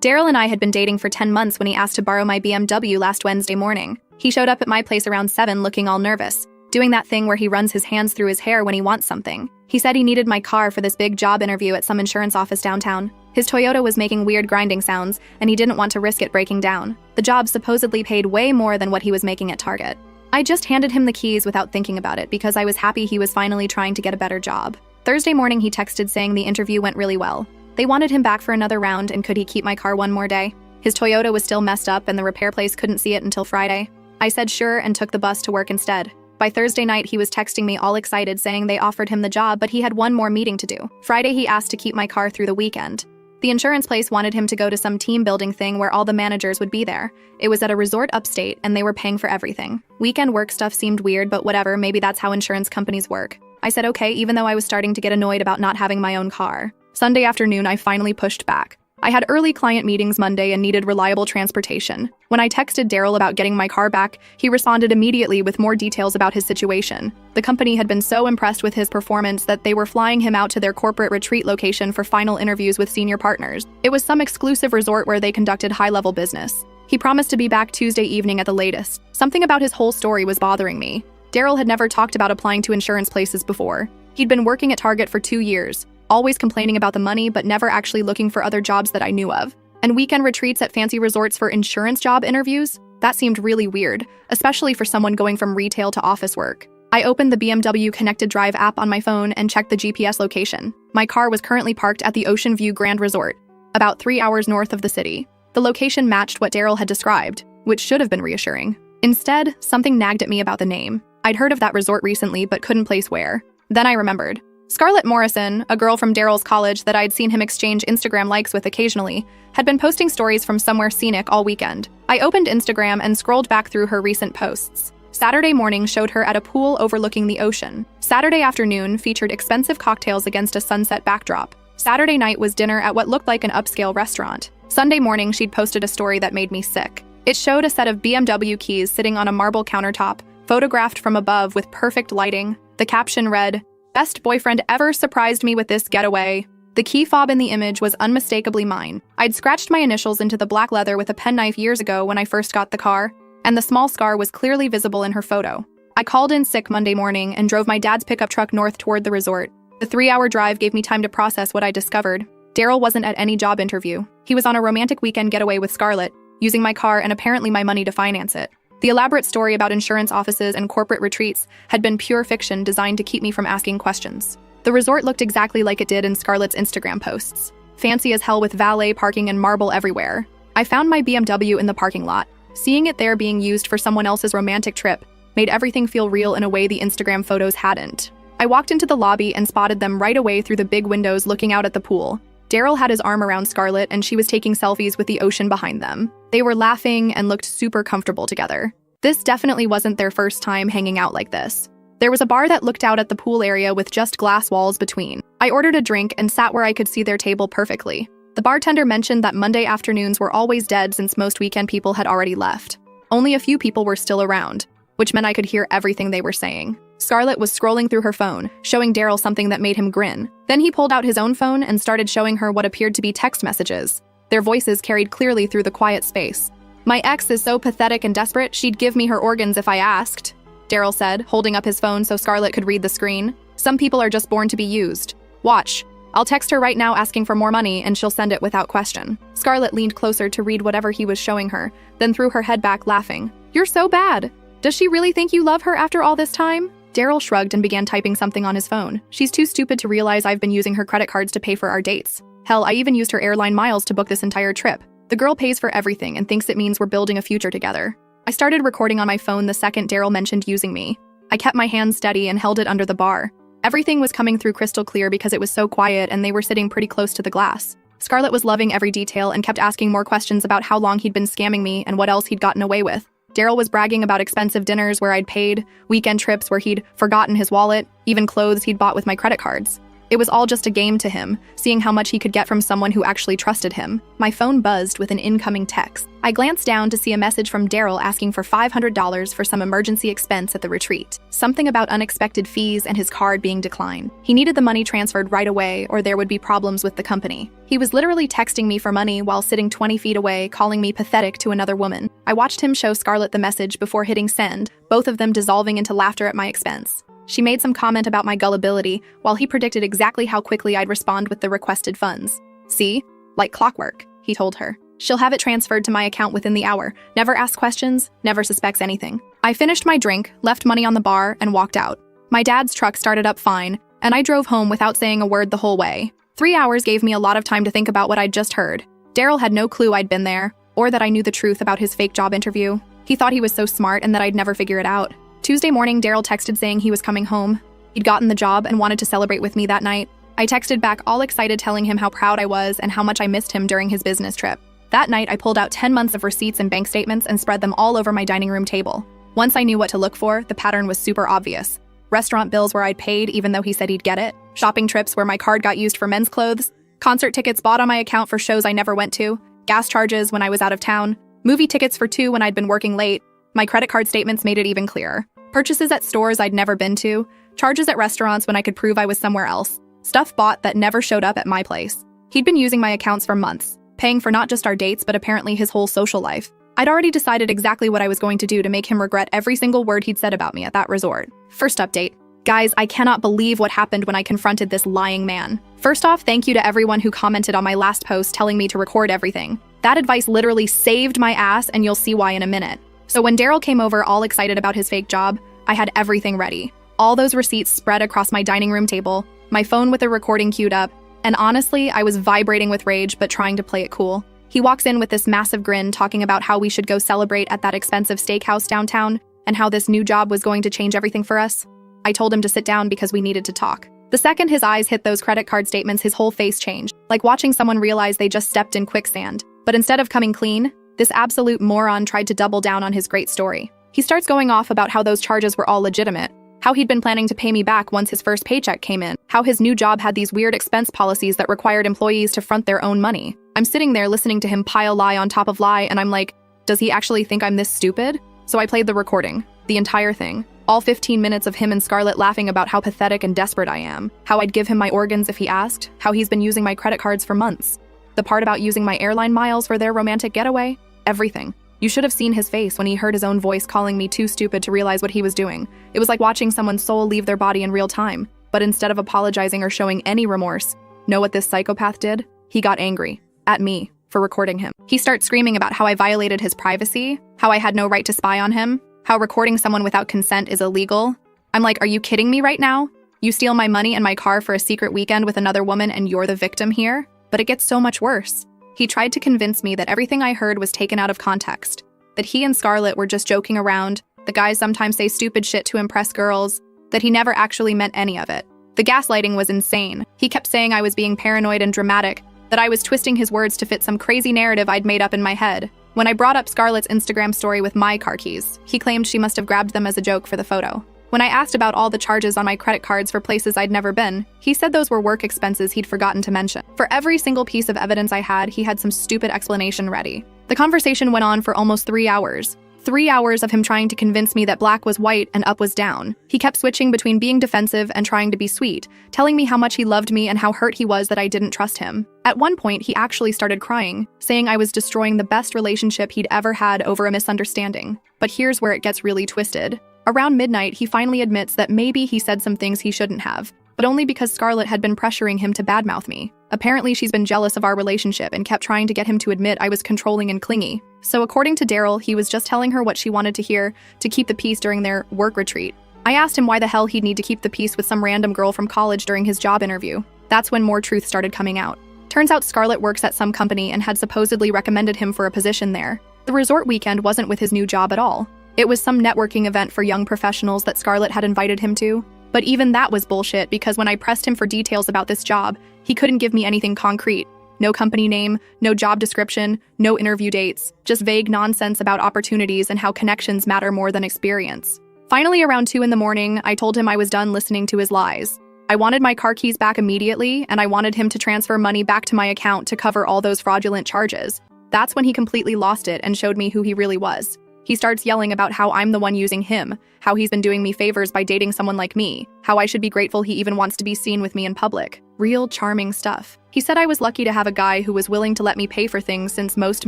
Daryl and I had been dating for 10 months when he asked to borrow my BMW last Wednesday morning. He showed up at my place around 7 looking all nervous, doing that thing where he runs his hands through his hair when he wants something. He said he needed my car for this big job interview at some insurance office downtown. His Toyota was making weird grinding sounds, and he didn't want to risk it breaking down. The job supposedly paid way more than what he was making at Target. I just handed him the keys without thinking about it because I was happy he was finally trying to get a better job. Thursday morning he texted saying the interview went really well. They wanted him back for another round and could he keep my car one more day. His Toyota was still messed up and the repair place couldn't see it until Friday. I said sure and took the bus to work instead. By Thursday night he was texting me all excited saying they offered him the job but he had one more meeting to do. Friday he asked to keep my car through the weekend. The insurance place wanted him to go to some team building thing where all the managers would be there. It was at a resort upstate and they were paying for everything. Weekend work stuff seemed weird, but whatever, maybe that's how insurance companies work. I said okay, even though I was starting to get annoyed about not having my own car. Sunday afternoon I finally pushed back. I had early client meetings Monday and needed reliable transportation. When I texted Daryl about getting my car back, he responded immediately with more details about his situation. The company had been so impressed with his performance that they were flying him out to their corporate retreat location for final interviews with senior partners. It was some exclusive resort where they conducted high-level business. He promised to be back Tuesday evening at the latest. Something about his whole story was bothering me. Daryl had never talked about applying to insurance places before. He'd been working at Target for 2 years, always complaining about the money but never actually looking for other jobs that I knew of. And weekend retreats at fancy resorts for insurance job interviews? That seemed really weird, especially for someone going from retail to office work. I opened the BMW Connected Drive app on my phone and checked the GPS location. My car was currently parked at the Ocean View Grand Resort, about 3 hours north of the city. The location matched what Daryl had described, which should have been reassuring. Instead, something nagged at me about the name. I'd heard of that resort recently but couldn't place where. Then I remembered. Scarlett Morrison, a girl from Daryl's college that I'd seen him exchange Instagram likes with occasionally, had been posting stories from somewhere scenic all weekend. I opened Instagram and scrolled back through her recent posts. Saturday morning showed her at a pool overlooking the ocean. Saturday afternoon featured expensive cocktails against a sunset backdrop. Saturday night was dinner at what looked like an upscale restaurant. Sunday morning she'd posted a story that made me sick. It showed a set of BMW keys sitting on a marble countertop, photographed from above with perfect lighting. The caption read, "Best boyfriend ever surprised me with this getaway." The key fob in the image was unmistakably mine. I'd scratched my initials into the black leather with a penknife years ago when I first got the car, and the small scar was clearly visible in her photo. I called in sick Monday morning and drove my dad's pickup truck north toward the resort. The 3-hour drive gave me time to process what I discovered. Daryl wasn't at any job interview. He was on a romantic weekend getaway with Scarlett, using my car and apparently my money to finance it. The elaborate story about insurance offices and corporate retreats had been pure fiction designed to keep me from asking questions. The resort looked exactly like it did in Scarlett's Instagram posts. Fancy as hell with valet parking and marble everywhere. I found my BMW in the parking lot. Seeing it there being used for someone else's romantic trip made everything feel real in a way the Instagram photos hadn't. I walked into the lobby and spotted them right away through the big windows looking out at the pool. Daryl had his arm around Scarlett and she was taking selfies with the ocean behind them. They were laughing and looked super comfortable together. This definitely wasn't their first time hanging out like this. There was a bar that looked out at the pool area with just glass walls between. I ordered a drink and sat where I could see their table perfectly. The bartender mentioned that Monday afternoons were always dead since most weekend people had already left. Only a few people were still around, which meant I could hear everything they were saying. Scarlett was scrolling through her phone, showing Daryl something that made him grin. Then he pulled out his own phone and started showing her what appeared to be text messages. Their voices carried clearly through the quiet space. "My ex is so pathetic and desperate, she'd give me her organs if I asked," Daryl said, holding up his phone so Scarlett could read the screen. "Some people are just born to be used. Watch. I'll text her right now asking for more money and she'll send it without question." Scarlett leaned closer to read whatever he was showing her, then threw her head back laughing. "You're so bad. Does she really think you love her after all this time?" Daryl shrugged and began typing something on his phone. "She's too stupid to realize I've been using her credit cards to pay for our dates. Hell, I even used her airline miles to book this entire trip. The girl pays for everything and thinks it means we're building a future together." I started recording on my phone the second Daryl mentioned using me. I kept my hand steady and held it under the bar. Everything was coming through crystal clear because it was so quiet and they were sitting pretty close to the glass. Scarlett was loving every detail and kept asking more questions about how long he'd been scamming me and what else he'd gotten away with. Daryl was bragging about expensive dinners where I'd paid, weekend trips where he'd forgotten his wallet, even clothes he'd bought with my credit cards. It was all just a game to him, seeing how much he could get from someone who actually trusted him. My phone buzzed with an incoming text. I glanced down to see a message from Daryl asking for $500 for some emergency expense at the retreat. Something about unexpected fees and his card being declined. He needed the money transferred right away or there would be problems with the company. He was literally texting me for money while sitting 20 feet away, calling me pathetic to another woman. I watched him show Scarlett the message before hitting send, both of them dissolving into laughter at my expense. She made some comment about my gullibility, while he predicted exactly how quickly I'd respond with the requested funds. See? Like clockwork, he told her. She'll have it transferred to my account within the hour. Never asks questions, never suspects anything. I finished my drink, left money on the bar, and walked out. My dad's truck started up fine, and I drove home without saying a word the whole way. 3 hours gave me a lot of time to think about what I'd just heard. Daryl had no clue I'd been there, or that I knew the truth about his fake job interview. He thought he was so smart and that I'd never figure it out. Tuesday morning, Daryl texted saying he was coming home. He'd gotten the job and wanted to celebrate with me that night. I texted back all excited telling him how proud I was and how much I missed him during his business trip. That night, I pulled out 10 months of receipts and bank statements and spread them all over my dining room table. Once I knew what to look for, the pattern was super obvious. Restaurant bills where I'd paid even though he said he'd get it. Shopping trips where my card got used for men's clothes. Concert tickets bought on my account for shows I never went to. Gas charges when I was out of town. Movie tickets for 2 when I'd been working late. My credit card statements made it even clearer. Purchases at stores I'd never been to, charges at restaurants when I could prove I was somewhere else, stuff bought that never showed up at my place. He'd been using my accounts for months, paying for not just our dates but apparently his whole social life. I'd already decided exactly what I was going to do to make him regret every single word he'd said about me at that resort. First update. Guys, I cannot believe what happened when I confronted this lying man. First off, thank you to everyone who commented on my last post telling me to record everything. That advice literally saved my ass, and you'll see why in a minute. So when Daryl came over all excited about his fake job, I had everything ready. All those receipts spread across my dining room table, my phone with a recording queued up, and honestly, I was vibrating with rage but trying to play it cool. He walks in with this massive grin talking about how we should go celebrate at that expensive steakhouse downtown and how this new job was going to change everything for us. I told him to sit down because we needed to talk. The second his eyes hit those credit card statements, his whole face changed, like watching someone realize they just stepped in quicksand. But instead of coming clean, this absolute moron tried to double down on his great story. He starts going off about how those charges were all legitimate, how he'd been planning to pay me back once his first paycheck came in, how his new job had these weird expense policies that required employees to front their own money. I'm sitting there listening to him pile lie on top of lie, and I'm like, does he actually think I'm this stupid? So I played the recording, the entire thing. All 15 minutes of him and Scarlett laughing about how pathetic and desperate I am, how I'd give him my organs if he asked, how he's been using my credit cards for months. The part about using my airline miles for their romantic getaway, everything. You should have seen his face when he heard his own voice calling me too stupid to realize what he was doing. It was like watching someone's soul leave their body in real time. But instead of apologizing or showing any remorse, know what this psychopath did? He got angry. At me. For recording him. He starts screaming about how I violated his privacy, how I had no right to spy on him, how recording someone without consent is illegal. I'm like, are you kidding me right now? You steal my money and my car for a secret weekend with another woman and you're the victim here? But it gets so much worse. He tried to convince me that everything I heard was taken out of context, that he and Scarlett were just joking around, the guys sometimes say stupid shit to impress girls, that he never actually meant any of it. The gaslighting was insane. He kept saying I was being paranoid and dramatic, that I was twisting his words to fit some crazy narrative I'd made up in my head. When I brought up Scarlett's Instagram story with my car keys, he claimed she must have grabbed them as a joke for the photo. When I asked about all the charges on my credit cards for places I'd never been, he said those were work expenses he'd forgotten to mention. For every single piece of evidence I had, he had some stupid explanation ready. The conversation went on for almost 3 hours. 3 hours of him trying to convince me that black was white and up was down. He kept switching between being defensive and trying to be sweet, telling me how much he loved me and how hurt he was that I didn't trust him. At one point, he actually started crying, saying I was destroying the best relationship he'd ever had over a misunderstanding. But here's where it gets really twisted. Around midnight, he finally admits that maybe he said some things he shouldn't have, but only because Scarlett had been pressuring him to badmouth me. Apparently, she's been jealous of our relationship and kept trying to get him to admit I was controlling and clingy. So according to Daryl, he was just telling her what she wanted to hear to keep the peace during their work retreat. I asked him why the hell he'd need to keep the peace with some random girl from college during his job interview. That's when more truth started coming out. Turns out Scarlett works at some company and had supposedly recommended him for a position there. The resort weekend wasn't with his new job at all. It was some networking event for young professionals that Scarlett had invited him to. But even that was bullshit because when I pressed him for details about this job, he couldn't give me anything concrete. No company name, no job description, no interview dates, just vague nonsense about opportunities and how connections matter more than experience. Finally, around 2 in the morning, I told him I was done listening to his lies. I wanted my car keys back immediately, and I wanted him to transfer money back to my account to cover all those fraudulent charges. That's when he completely lost it and showed me who he really was. He starts yelling about how I'm the one using him, how he's been doing me favors by dating someone like me, how I should be grateful he even wants to be seen with me in public. Real charming stuff. He said I was lucky to have a guy who was willing to let me pay for things since most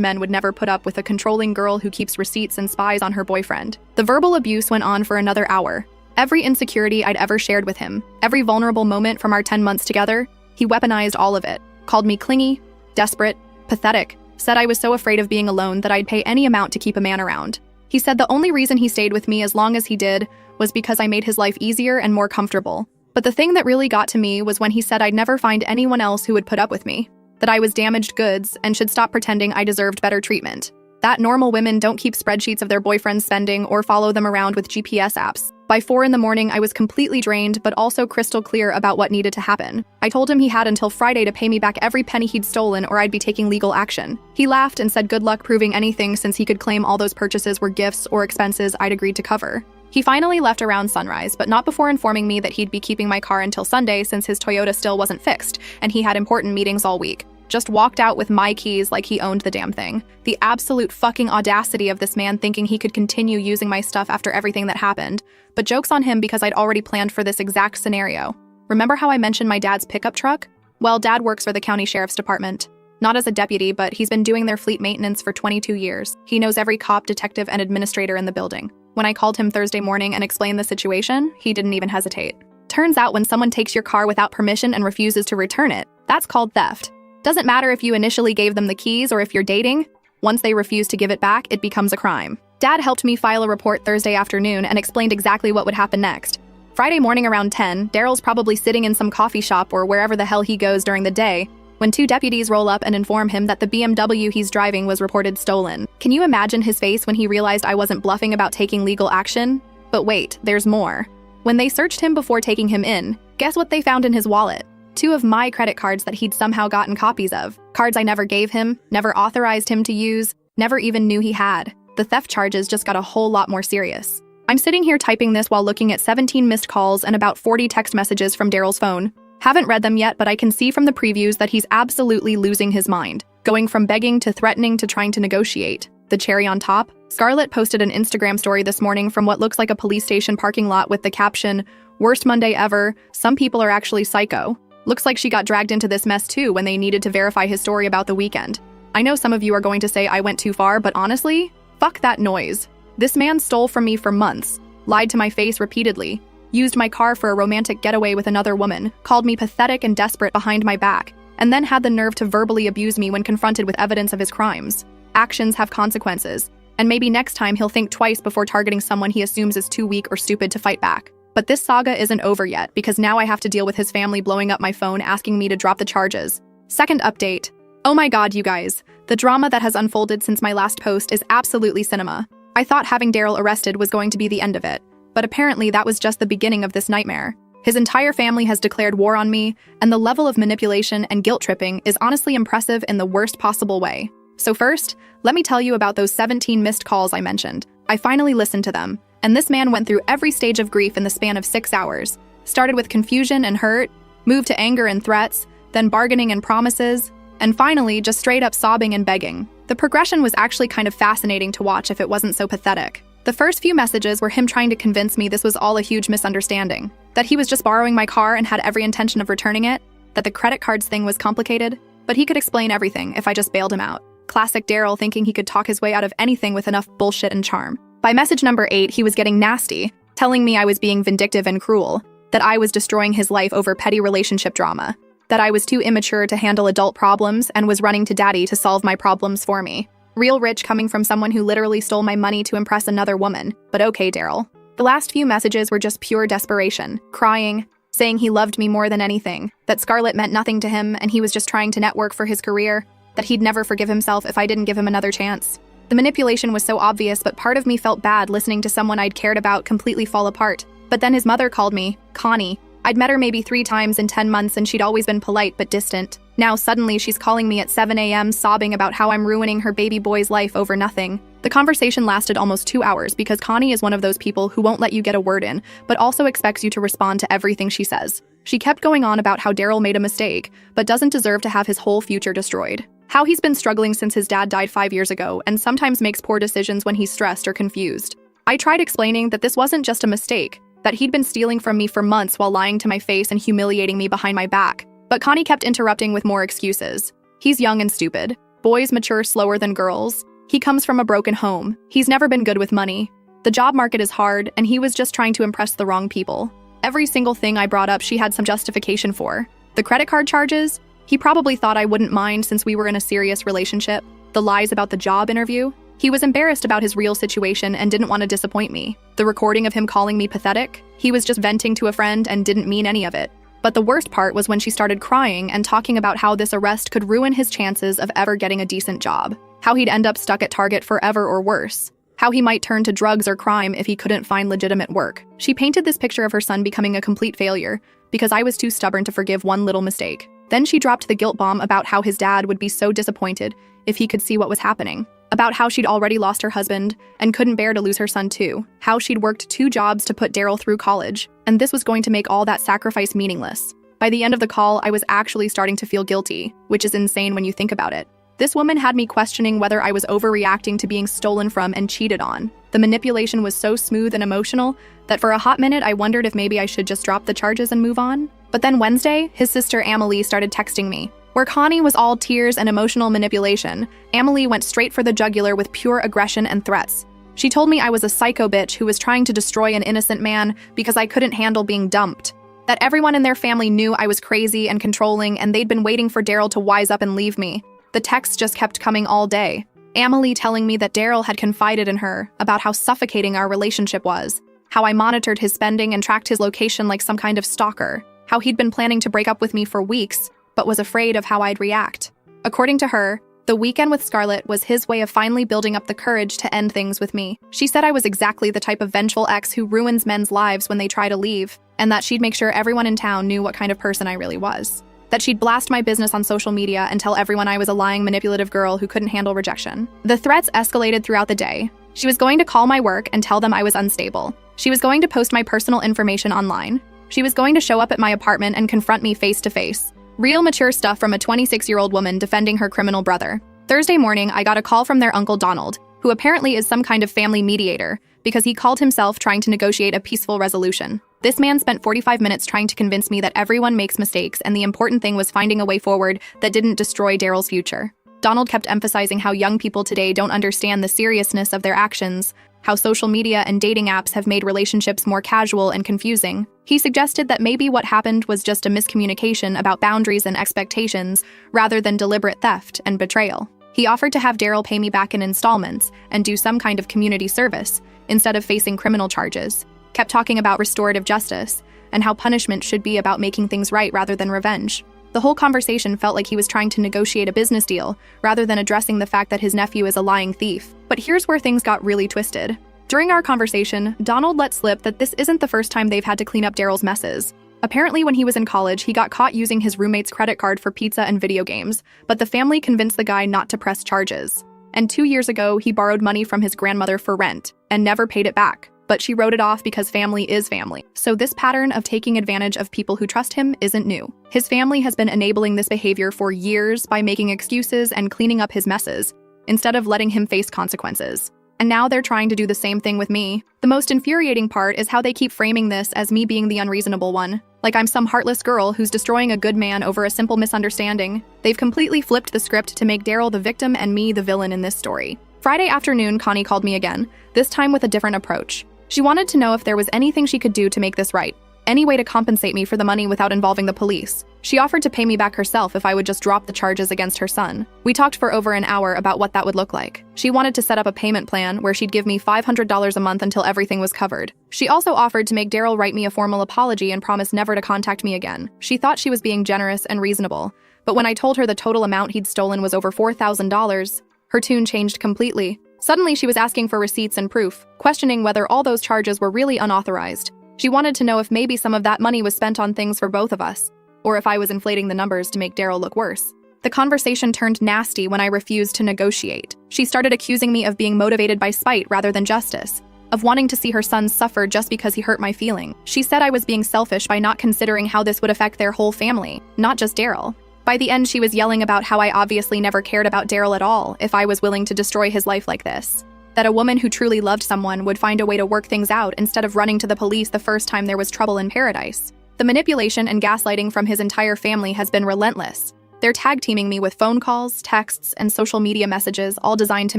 men would never put up with a controlling girl who keeps receipts and spies on her boyfriend. The verbal abuse went on for another hour. Every insecurity I'd ever shared with him, every vulnerable moment from our 10 months together, he weaponized all of it. Called me clingy, desperate, pathetic, said I was so afraid of being alone that I'd pay any amount to keep a man around. He said the only reason he stayed with me as long as he did was because I made his life easier and more comfortable. But the thing that really got to me was when he said I'd never find anyone else who would put up with me, that I was damaged goods and should stop pretending I deserved better treatment. That normal women don't keep spreadsheets of their boyfriend's spending or follow them around with GPS apps. By 4 in the morning, I was completely drained, but also crystal clear about what needed to happen. I told him he had until Friday to pay me back every penny he'd stolen or I'd be taking legal action. He laughed and said good luck proving anything since he could claim all those purchases were gifts or expenses I'd agreed to cover. He finally left around sunrise, but not before informing me that he'd be keeping my car until Sunday since his Toyota still wasn't fixed, and he had important meetings all week. Just walked out with my keys like he owned the damn thing. The absolute fucking audacity of this man thinking he could continue using my stuff after everything that happened. But joke's on him because I'd already planned for this exact scenario. Remember how I mentioned my dad's pickup truck? Well, Dad works for the county sheriff's department. Not as a deputy, but he's been doing their fleet maintenance for 22 years. He knows every cop, detective, and administrator in the building. When I called him Thursday morning and explained the situation, he didn't even hesitate. Turns out when someone takes your car without permission and refuses to return it, that's called theft. Doesn't matter if you initially gave them the keys or if you're dating. Once they refuse to give it back, it becomes a crime. Dad helped me file a report Thursday afternoon and explained exactly what would happen next. Friday morning around 10, Daryl's probably sitting in some coffee shop or wherever the hell he goes during the day when 2 deputies roll up and inform him that the BMW he's driving was reported stolen. Can you imagine his face when he realized I wasn't bluffing about taking legal action? But wait, there's more. When they searched him before taking him in, guess what they found in his wallet? 2 of my credit cards that he'd somehow gotten copies of. Cards I never gave him, never authorized him to use, never even knew he had. The theft charges just got a whole lot more serious. I'm sitting here typing this while looking at 17 missed calls and about 40 text messages from Daryl's phone. Haven't read them yet, but I can see from the previews that he's absolutely losing his mind. Going from begging to threatening to trying to negotiate. The cherry on top, Scarlett posted an Instagram story this morning from what looks like a police station parking lot with the caption, "Worst Monday ever, some people are actually psycho." Looks like she got dragged into this mess too when they needed to verify his story about the weekend. I know some of you are going to say I went too far, but honestly, fuck that noise. This man stole from me for months, lied to my face repeatedly, used my car for a romantic getaway with another woman, called me pathetic and desperate behind my back, and then had the nerve to verbally abuse me when confronted with evidence of his crimes. Actions have consequences, and maybe next time he'll think twice before targeting someone he assumes is too weak or stupid to fight back. But this saga isn't over yet, because now I have to deal with his family blowing up my phone asking me to drop the charges. Second update. Oh my god, you guys. The drama that has unfolded since my last post is absolutely cinema. I thought having Daryl arrested was going to be the end of it, but apparently that was just the beginning of this nightmare. His entire family has declared war on me, and the level of manipulation and guilt-tripping is honestly impressive in the worst possible way. So first, let me tell you about those 17 missed calls I mentioned. I finally listened to them, and this man went through every stage of grief in the span of 6 hours. Started with confusion and hurt, moved to anger and threats, then bargaining and promises, and finally just straight up sobbing and begging. The progression was actually kind of fascinating to watch if it wasn't so pathetic. The first few messages were him trying to convince me this was all a huge misunderstanding, that he was just borrowing my car and had every intention of returning it, that the credit cards thing was complicated, but he could explain everything if I just bailed him out. Classic Daryl thinking he could talk his way out of anything with enough bullshit and charm. By message number 8, he was getting nasty, telling me I was being vindictive and cruel, that I was destroying his life over petty relationship drama, that I was too immature to handle adult problems and was running to daddy to solve my problems for me. Real rich coming from someone who literally stole my money to impress another woman, but okay, Daryl. The last few messages were just pure desperation, crying, saying he loved me more than anything, that Scarlett meant nothing to him and he was just trying to network for his career, that he'd never forgive himself if I didn't give him another chance. The manipulation was so obvious, but part of me felt bad listening to someone I'd cared about completely fall apart. But then his mother called me, Connie. I'd met her maybe 3 times in 10 months and she'd always been polite but distant. Now suddenly she's calling me at 7 a.m. sobbing about how I'm ruining her baby boy's life over nothing. The conversation lasted almost 2 hours because Connie is one of those people who won't let you get a word in, but also expects you to respond to everything she says. She kept going on about how Daryl made a mistake, but doesn't deserve to have his whole future destroyed. How he's been struggling since his dad died 5 years ago and sometimes makes poor decisions when he's stressed or confused. I tried explaining that this wasn't just a mistake, that he'd been stealing from me for months while lying to my face and humiliating me behind my back. But Connie kept interrupting with more excuses. He's young and stupid. Boys mature slower than girls. He comes from a broken home. He's never been good with money. The job market is hard, and he was just trying to impress the wrong people. Every single thing I brought up she had some justification for. The credit card charges? He probably thought I wouldn't mind since we were in a serious relationship. The lies about the job interview? He was embarrassed about his real situation and didn't want to disappoint me. The recording of him calling me pathetic? He was just venting to a friend and didn't mean any of it. But the worst part was when she started crying and talking about how this arrest could ruin his chances of ever getting a decent job. How he'd end up stuck at Target forever or worse. How he might turn to drugs or crime if he couldn't find legitimate work. She painted this picture of her son becoming a complete failure because I was too stubborn to forgive one little mistake. Then she dropped the guilt bomb about how his dad would be so disappointed if he could see what was happening. About how she'd already lost her husband and couldn't bear to lose her son too. How she'd worked 2 jobs to put Daryl through college, and this was going to make all that sacrifice meaningless. By the end of the call, I was actually starting to feel guilty, which is insane when you think about it. This woman had me questioning whether I was overreacting to being stolen from and cheated on. The manipulation was so smooth and emotional that for a hot minute I wondered if maybe I should just drop the charges and move on. But then Wednesday, his sister Amelie started texting me. Where Connie was all tears and emotional manipulation, Amelie went straight for the jugular with pure aggression and threats. She told me I was a psycho bitch who was trying to destroy an innocent man because I couldn't handle being dumped. That everyone in their family knew I was crazy and controlling and they'd been waiting for Daryl to wise up and leave me. The texts just kept coming all day. Amelie telling me that Daryl had confided in her about how suffocating our relationship was, how I monitored his spending and tracked his location like some kind of stalker, how he'd been planning to break up with me for weeks, but was afraid of how I'd react. According to her, the weekend with Scarlett was his way of finally building up the courage to end things with me. She said I was exactly the type of vengeful ex who ruins men's lives when they try to leave, and that she'd make sure everyone in town knew what kind of person I really was. That she'd blast my business on social media and tell everyone I was a lying, manipulative girl who couldn't handle rejection. The threats escalated throughout the day. She was going to call my work and tell them I was unstable. She was going to post my personal information online. She was going to show up at my apartment and confront me face to face. Real mature stuff from a 26-year-old woman defending her criminal brother. Thursday morning, I got a call from their uncle Donald, who apparently is some kind of family mediator, because he called himself trying to negotiate a peaceful resolution. This man spent 45 minutes trying to convince me that everyone makes mistakes and the important thing was finding a way forward that didn't destroy Daryl's future. Donald kept emphasizing how young people today don't understand the seriousness of their actions, how social media and dating apps have made relationships more casual and confusing. He suggested that maybe what happened was just a miscommunication about boundaries and expectations rather than deliberate theft and betrayal. He offered to have Daryl pay me back in installments and do some kind of community service instead of facing criminal charges. Kept talking about restorative justice and how punishment should be about making things right rather than revenge. The whole conversation felt like he was trying to negotiate a business deal rather than addressing the fact that his nephew is a lying thief. But here's where things got really twisted. During our conversation, Donald let slip that this isn't the first time they've had to clean up Daryl's messes. Apparently, when he was in college, he got caught using his roommate's credit card for pizza and video games, but the family convinced the guy not to press charges. And 2 years ago, he borrowed money from his grandmother for rent and never paid it back. But she wrote it off because family is family. So this pattern of taking advantage of people who trust him isn't new. His family has been enabling this behavior for years by making excuses and cleaning up his messes, instead of letting him face consequences. And now they're trying to do the same thing with me. The most infuriating part is how they keep framing this as me being the unreasonable one. Like I'm some heartless girl who's destroying a good man over a simple misunderstanding. They've completely flipped the script to make Daryl the victim and me the villain in this story. Friday afternoon, Connie called me again, this time with a different approach. She wanted to know if there was anything she could do to make this right, any way to compensate me for the money without involving the police. She offered to pay me back herself if I would just drop the charges against her son. We talked for over an hour about what that would look like. She wanted to set up a payment plan where she'd give me $500 a month until everything was covered. She also offered to make Daryl write me a formal apology and promise never to contact me again. She thought she was being generous and reasonable, but when I told her the total amount he'd stolen was over $4,000, her tune changed completely. Suddenly, she was asking for receipts and proof, questioning whether all those charges were really unauthorized. She wanted to know if maybe some of that money was spent on things for both of us, or if I was inflating the numbers to make Daryl look worse. The conversation turned nasty when I refused to negotiate. She started accusing me of being motivated by spite rather than justice. of wanting to see her son suffer just because he hurt my feeling. She said I was being selfish by not considering how this would affect their whole family, not just Daryl. By the end, she was yelling about how I obviously never cared about Daryl at all if I was willing to destroy his life like this. That a woman who truly loved someone would find a way to work things out instead of running to the police the first time there was trouble in paradise. The manipulation and gaslighting from his entire family has been relentless. They're tag-teaming me with phone calls, texts, and social media messages, all designed to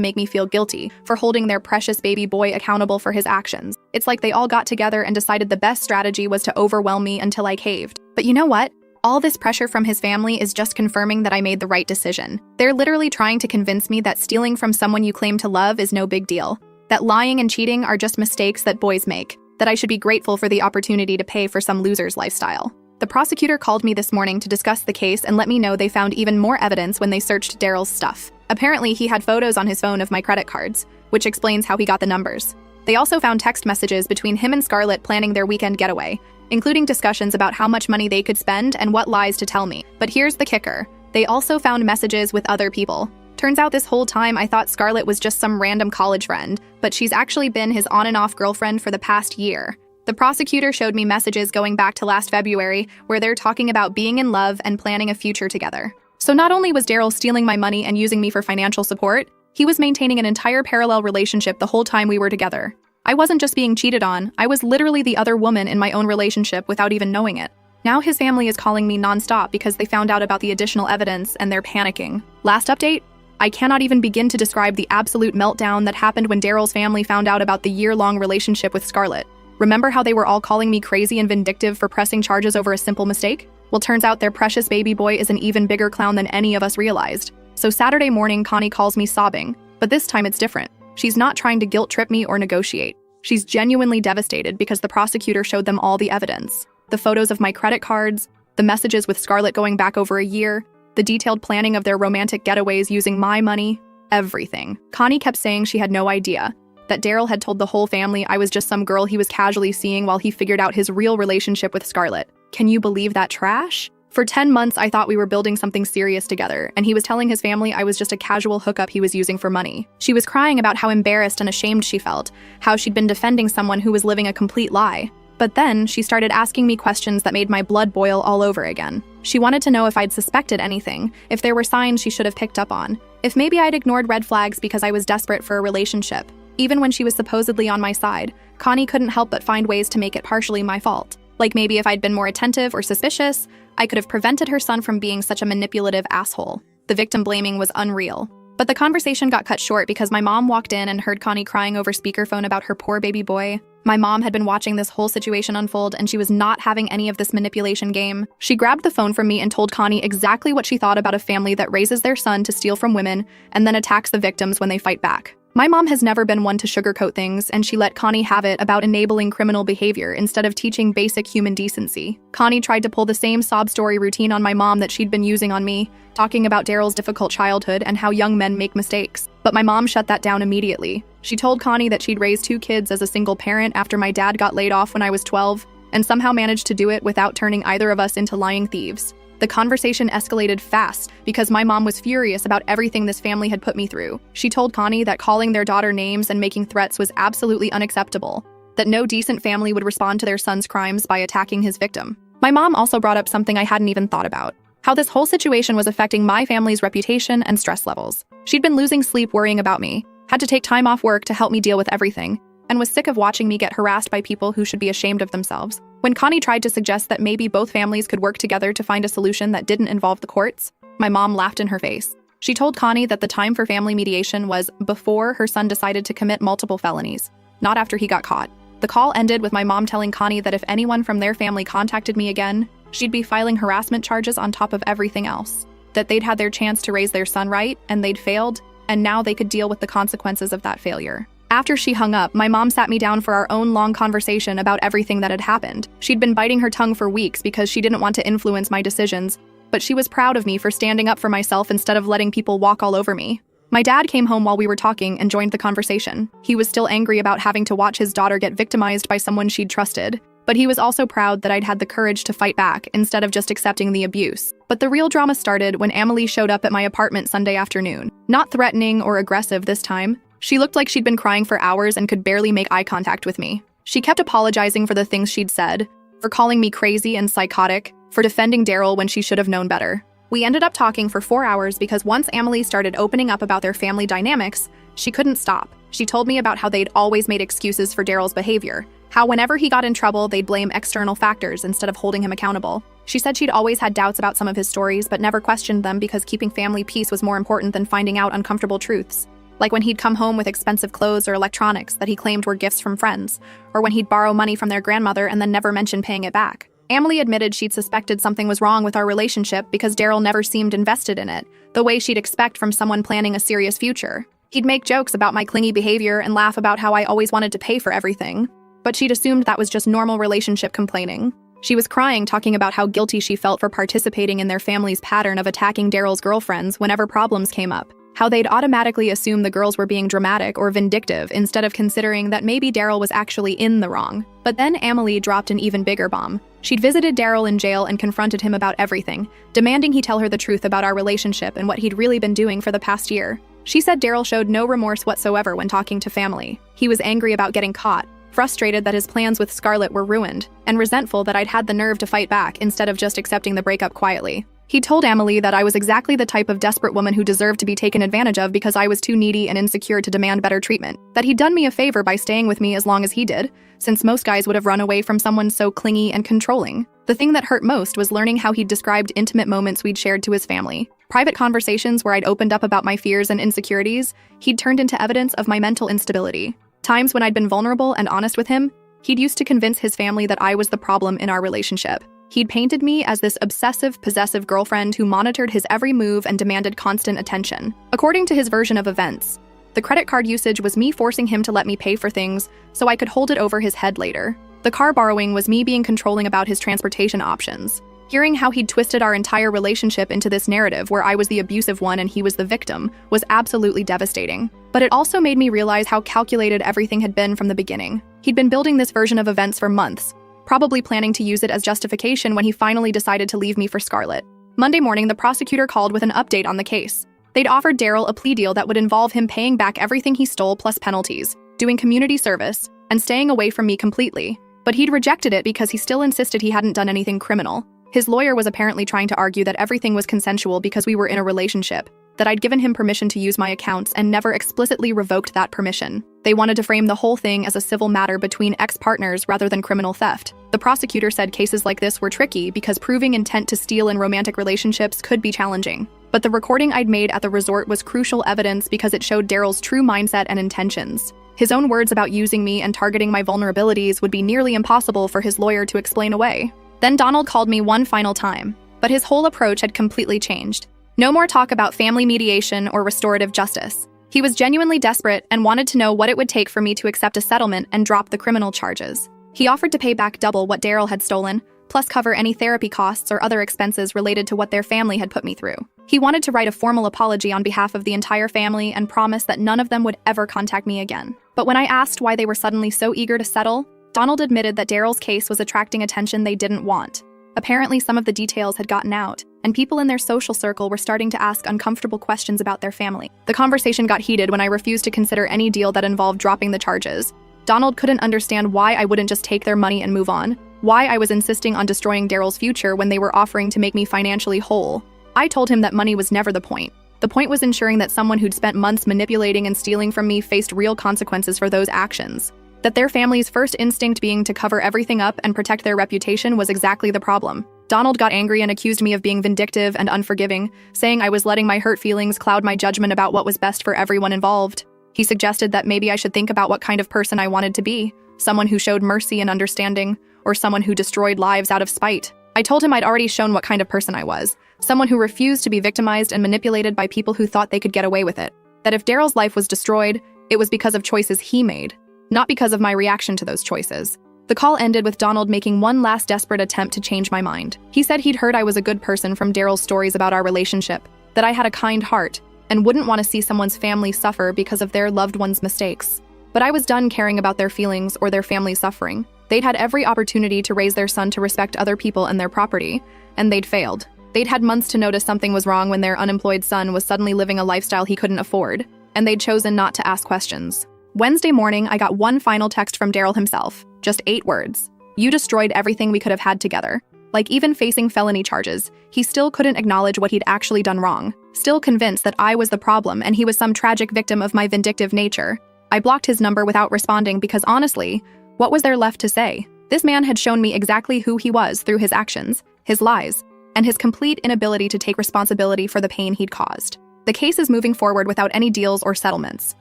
make me feel guilty for holding their precious baby boy accountable for his actions. It's like they all got together and decided the best strategy was to overwhelm me until I caved. But you know what? All this pressure from his family is just confirming that I made the right decision. They're literally trying to convince me that stealing from someone you claim to love is no big deal, that lying and cheating are just mistakes that boys make, that I should be grateful for the opportunity to pay for some loser's lifestyle. The prosecutor called me this morning to discuss the case and let me know they found even more evidence when they searched Daryl's stuff. Apparently, he had photos on his phone of my credit cards, which explains how he got the numbers. They also found text messages between him and Scarlett planning their weekend getaway, including discussions about how much money they could spend and what lies to tell me. But here's the kicker. They also found messages with other people. Turns out this whole time I thought Scarlett was just some random college friend, but she's actually been his on and off girlfriend for the past year. The prosecutor showed me messages going back to last February where they're talking about being in love and planning a future together. So not only was Daryl stealing my money and using me for financial support, he was maintaining an entire parallel relationship the whole time we were together. I wasn't just being cheated on, I was literally the other woman in my own relationship without even knowing it. Now his family is calling me nonstop because they found out about the additional evidence and they're panicking. Last update? I cannot even begin to describe the absolute meltdown that happened when Daryl's family found out about the year-long relationship with Scarlett. Remember how they were all calling me crazy and vindictive for pressing charges over a simple mistake? Well, turns out their precious baby boy is an even bigger clown than any of us realized. So Saturday morning, Connie calls me sobbing, but this time it's different. She's not trying to guilt-trip me or negotiate. She's genuinely devastated because the prosecutor showed them all the evidence. The photos of my credit cards, the messages with Scarlett going back over a year, the detailed planning of their romantic getaways using my money, everything. Connie kept saying she had no idea, that Daryl had told the whole family I was just some girl he was casually seeing while he figured out his real relationship with Scarlett. Can you believe that trash? For 10 months, I thought we were building something serious together, and he was telling his family I was just a casual hookup he was using for money. She was crying about how embarrassed and ashamed she felt, how she'd been defending someone who was living a complete lie. But then, she started asking me questions that made my blood boil all over again. She wanted to know if I'd suspected anything, if there were signs she should have picked up on, if maybe I'd ignored red flags because I was desperate for a relationship. Even when she was supposedly on my side, Connie couldn't help but find ways to make it partially my fault. Like maybe if I'd been more attentive or suspicious, I could have prevented her son from being such a manipulative asshole. The victim blaming was unreal. But the conversation got cut short because my mom walked in and heard Connie crying over speakerphone about her poor baby boy. My mom had been watching this whole situation unfold and she was not having any of this manipulation game. She grabbed the phone from me and told Connie exactly what she thought about a family that raises their son to steal from women and then attacks the victims when they fight back. My mom has never been one to sugarcoat things, and she let Connie have it about enabling criminal behavior instead of teaching basic human decency. Connie tried to pull the same sob story routine on my mom that she'd been using on me, talking about Daryl's difficult childhood and how young men make mistakes. But my mom shut that down immediately. She told Connie that she'd raised 2 kids as a single parent after my dad got laid off when I was 12, and somehow managed to do it without turning either of us into lying thieves. The conversation escalated fast because my mom was furious about everything this family had put me through. She told Connie that calling their daughter names and making threats was absolutely unacceptable, that no decent family would respond to their son's crimes by attacking his victim. My mom also brought up something I hadn't even thought about, how this whole situation was affecting my family's reputation and stress levels. She'd been losing sleep worrying about me, had to take time off work to help me deal with everything, and was sick of watching me get harassed by people who should be ashamed of themselves. When Connie tried to suggest that maybe both families could work together to find a solution that didn't involve the courts, my mom laughed in her face. She told Connie that the time for family mediation was before her son decided to commit multiple felonies, not after he got caught. The call ended with my mom telling Connie that if anyone from their family contacted me again, she'd be filing harassment charges on top of everything else, that they'd had their chance to raise their son right, and they'd failed, and now they could deal with the consequences of that failure. After she hung up, my mom sat me down for our own long conversation about everything that had happened. She'd been biting her tongue for weeks because she didn't want to influence my decisions, but she was proud of me for standing up for myself instead of letting people walk all over me. My dad came home while we were talking and joined the conversation. He was still angry about having to watch his daughter get victimized by someone she'd trusted, but he was also proud that I'd had the courage to fight back instead of just accepting the abuse. But the real drama started when Amelie showed up at my apartment Sunday afternoon. Not threatening or aggressive this time. She looked like she'd been crying for hours and could barely make eye contact with me. She kept apologizing for the things she'd said, for calling me crazy and psychotic, for defending Daryl when she should have known better. We ended up talking for 4 hours because once Amelie started opening up about their family dynamics, she couldn't stop. She told me about how they'd always made excuses for Daryl's behavior, how whenever he got in trouble, they'd blame external factors instead of holding him accountable. She said she'd always had doubts about some of his stories, but never questioned them because keeping family peace was more important than finding out uncomfortable truths. Like when he'd come home with expensive clothes or electronics that he claimed were gifts from friends, or when he'd borrow money from their grandmother and then never mention paying it back. Amelie admitted she'd suspected something was wrong with our relationship because Daryl never seemed invested in it, the way she'd expect from someone planning a serious future. He'd make jokes about my clingy behavior and laugh about how I always wanted to pay for everything, but she'd assumed that was just normal relationship complaining. She was crying, talking about how guilty she felt for participating in their family's pattern of attacking Daryl's girlfriends whenever problems came up, how they'd automatically assume the girls were being dramatic or vindictive instead of considering that maybe Daryl was actually in the wrong. But then Amelie dropped an even bigger bomb. She'd visited Daryl in jail and confronted him about everything, demanding he tell her the truth about our relationship and what he'd really been doing for the past year. She said Daryl showed no remorse whatsoever when talking to family. He was angry about getting caught, frustrated that his plans with Scarlett were ruined, and resentful that I'd had the nerve to fight back instead of just accepting the breakup quietly. He told Amelie that I was exactly the type of desperate woman who deserved to be taken advantage of because I was too needy and insecure to demand better treatment, that he'd done me a favor by staying with me as long as he did, since most guys would have run away from someone so clingy and controlling. The thing that hurt most was learning how he'd described intimate moments we'd shared to his family. Private conversations where I'd opened up about my fears and insecurities, he'd turned into evidence of my mental instability. Times when I'd been vulnerable and honest with him, he'd used to convince his family that I was the problem in our relationship. He'd painted me as this obsessive, possessive girlfriend who monitored his every move and demanded constant attention. According to his version of events, the credit card usage was me forcing him to let me pay for things so I could hold it over his head later. The car borrowing was me being controlling about his transportation options. Hearing how he'd twisted our entire relationship into this narrative where I was the abusive one and he was the victim was absolutely devastating. But it also made me realize how calculated everything had been from the beginning. He'd been building this version of events for months, probably planning to use it as justification when he finally decided to leave me for Scarlett. Monday morning, the prosecutor called with an update on the case. They'd offered Daryl a plea deal that would involve him paying back everything he stole plus penalties, doing community service, and staying away from me completely. But he'd rejected it because he still insisted he hadn't done anything criminal. His lawyer was apparently trying to argue that everything was consensual because we were in a relationship, that I'd given him permission to use my accounts and never explicitly revoked that permission. They wanted to frame the whole thing as a civil matter between ex-partners rather than criminal theft. The prosecutor said cases like this were tricky because proving intent to steal in romantic relationships could be challenging. But the recording I'd made at the resort was crucial evidence because it showed Daryl's true mindset and intentions. His own words about using me and targeting my vulnerabilities would be nearly impossible for his lawyer to explain away. Then Donald called me one final time, but his whole approach had completely changed. No more talk about family mediation or restorative justice. He was genuinely desperate and wanted to know what it would take for me to accept a settlement and drop the criminal charges. He offered to pay back double what Daryl had stolen, plus cover any therapy costs or other expenses related to what their family had put me through. He wanted to write a formal apology on behalf of the entire family and promise that none of them would ever contact me again. But when I asked why they were suddenly so eager to settle, Donald admitted that Daryl's case was attracting attention they didn't want. Apparently, some of the details had gotten out, and people in their social circle were starting to ask uncomfortable questions about their family. The conversation got heated when I refused to consider any deal that involved dropping the charges. Donald couldn't understand why I wouldn't just take their money and move on, why I was insisting on destroying Daryl's future when they were offering to make me financially whole. I told him that money was never the point. The point was ensuring that someone who'd spent months manipulating and stealing from me faced real consequences for those actions. That their family's first instinct being to cover everything up and protect their reputation was exactly the problem. Donald got angry and accused me of being vindictive and unforgiving, saying I was letting my hurt feelings cloud my judgment about what was best for everyone involved. He suggested that maybe I should think about what kind of person I wanted to be, someone who showed mercy and understanding, or someone who destroyed lives out of spite. I told him I'd already shown what kind of person I was, someone who refused to be victimized and manipulated by people who thought they could get away with it. That if Daryl's life was destroyed, it was because of choices he made, not because of my reaction to those choices. The call ended with Donald making one last desperate attempt to change my mind. He said he'd heard I was a good person from Daryl's stories about our relationship, that I had a kind heart, and wouldn't want to see someone's family suffer because of their loved one's mistakes. But I was done caring about their feelings or their family suffering. They'd had every opportunity to raise their son to respect other people and their property, and they'd failed. They'd had months to notice something was wrong when their unemployed son was suddenly living a lifestyle he couldn't afford. and they'd chosen not to ask questions. Wednesday morning, I got one final text from Daryl himself. Just 8 words. You destroyed everything we could have had together. Like, even facing felony charges, he still couldn't acknowledge what he'd actually done wrong. Still convinced that I was the problem and he was some tragic victim of my vindictive nature. I blocked his number without responding because honestly, what was there left to say? This man had shown me exactly who he was through his actions, his lies, and his complete inability to take responsibility for the pain he'd caused. The case is moving forward without any deals or settlements.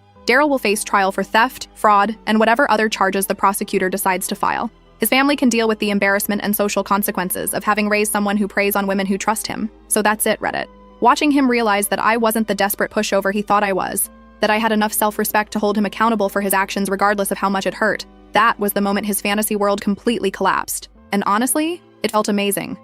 Daryl will face trial for theft, fraud, and whatever other charges the prosecutor decides to file. His family can deal with the embarrassment and social consequences of having raised someone who preys on women who trust him. So that's it, Reddit. Watching him realize that I wasn't the desperate pushover he thought I was, that I had enough self-respect to hold him accountable for his actions regardless of how much it hurt, that was the moment his fantasy world completely collapsed. And honestly, it felt amazing.